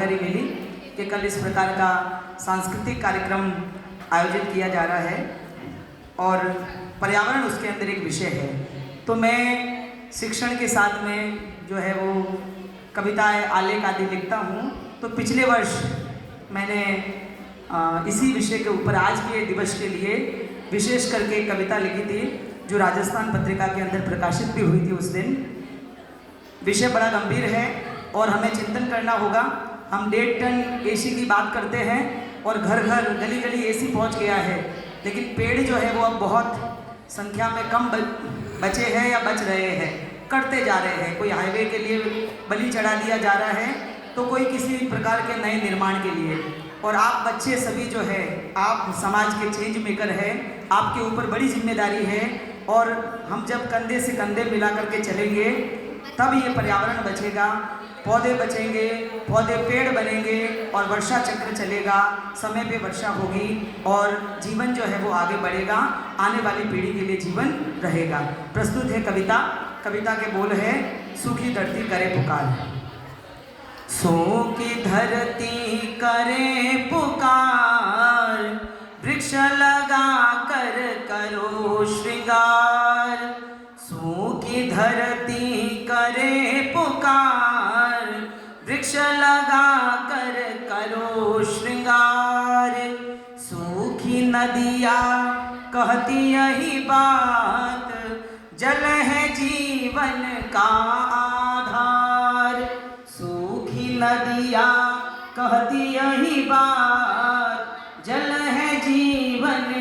जानकारी मिली कि कल इस प्रकार का सांस्कृतिक कार्यक्रम आयोजित किया जा रहा है और पर्यावरण उसके अंदर एक विषय है। तो मैं शिक्षण के साथ में जो है वो कविताएं, आलेख आदि लिखता हूँ। तो पिछले वर्ष मैंने इसी विषय के ऊपर आज के दिवस के लिए विशेष करके कविता लिखी थी, जो राजस्थान पत्रिका के अंदर प्रकाशित भी हुई थी उस दिन। विषय बड़ा गंभीर है और हमें चिंतन करना होगा। हम 1.5 टन एसी की बात करते हैं और घर घर गली गली एसी पहुंच गया है, लेकिन पेड़ जो है वो अब बहुत संख्या में कम बचे हैं या बच रहे हैं, कटते जा रहे हैं। कोई हाईवे के लिए बलि चढ़ा दिया जा रहा है तो कोई किसी प्रकार के नए निर्माण के लिए। और आप बच्चे सभी जो है, आप समाज के चेंज मेकर है, आपके ऊपर बड़ी जिम्मेदारी है। और हम जब कंधे से कंधे मिला करके चलेंगे तब ये पर्यावरण बचेगा, पौधे बचेंगे, पौधे पेड़ बनेंगे और वर्षा चक्र चलेगा, समय पे वर्षा होगी और जीवन जो है वो आगे बढ़ेगा, आने वाली पीढ़ी के लिए जीवन रहेगा। प्रस्तुत है कविता। कविता के बोल है, सूखी धरती करे पुकार। सूखी धरती करे पुकार, वृक्ष लगा कर करो श्रृंगार। सूखी धरती करे पुकार, वृक्ष लगा कर करो श्रृंगार। सूखी नदियाँ कहती यही बात, जल है जीवन का आधार। सूखी नदियाँ कहती यही बात, जल है जीवन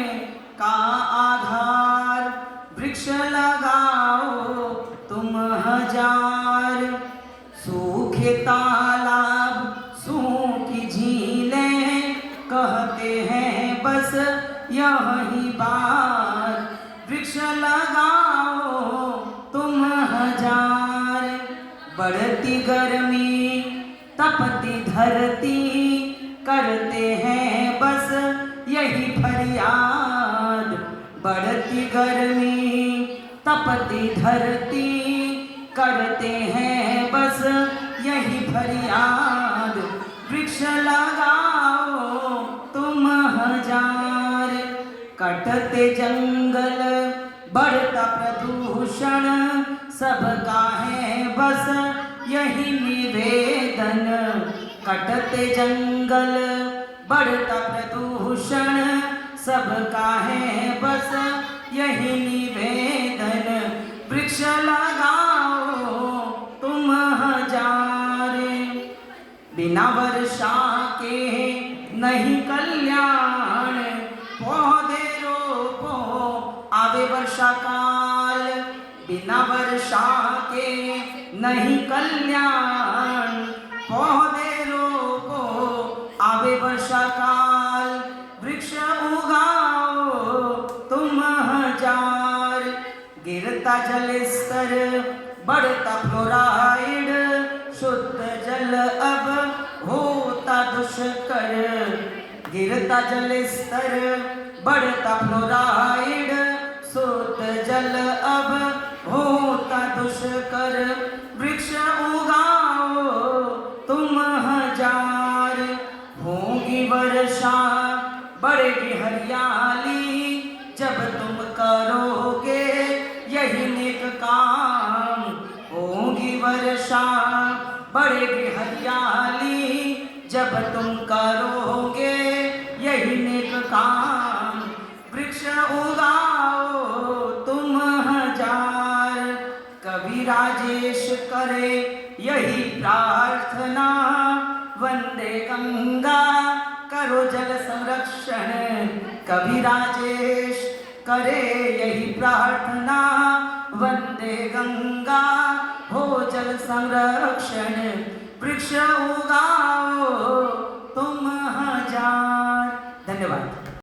का आधार। वृक्ष लगाओ तुम हजार, सूखे तालाब सूखी झीलें कहते हैं बस यही बात। वृक्ष लगाओ तुम हजार। बढ़ती गर्मी तपती धरती करते हैं बस यही फरियाद। बढ़ती गर्मी तपती धरती करते हैं बस यही फरियाद। वृक्ष लगाओ तुम हजार। कटते जंगल बढ़ता प्रदूषण, सबका है बस यही निवेदन। कटते जंगल बढ़ता प्रदूषण, सबका है बस यही निवेदन। वृक्ष लगाओ तुम हजार। बिना वर्षा के नहीं कल्याण, पौधे रोपो आवे वर्षा काल। बिना वर्षा के नहीं कल्याण, पौधे रोपो आवे वर्षा काल। वृक्ष उगाओ तुम हजार। गिरता जल स्तर बढ़ता फ्लोराइड, शुद्ध जल अब होता दुष्कर। गिरता जल स्तर बढ़ता फ्लोराइड, शुद्ध जल अब होता दुष्कर। वृक्ष उगाओ तुम हजार। होगी वर्षा बढ़ेगी हरियाली, जब तुम करोगे यही नेक काम। होगी वर्षा बढ़ेगी हरियाली, जब तुम करोगे यही नेक काम। वृक्ष उगाओ तुम हजार। कवि राजेश करे यही प्रार्थना, वंदे गंगा करो जल संरक्षण। कवि राजेश करे यही प्रार्थना, वंदे गंगा हो जल संरक्षण। वृक्ष उगाओ तुम हजार। धन्यवाद।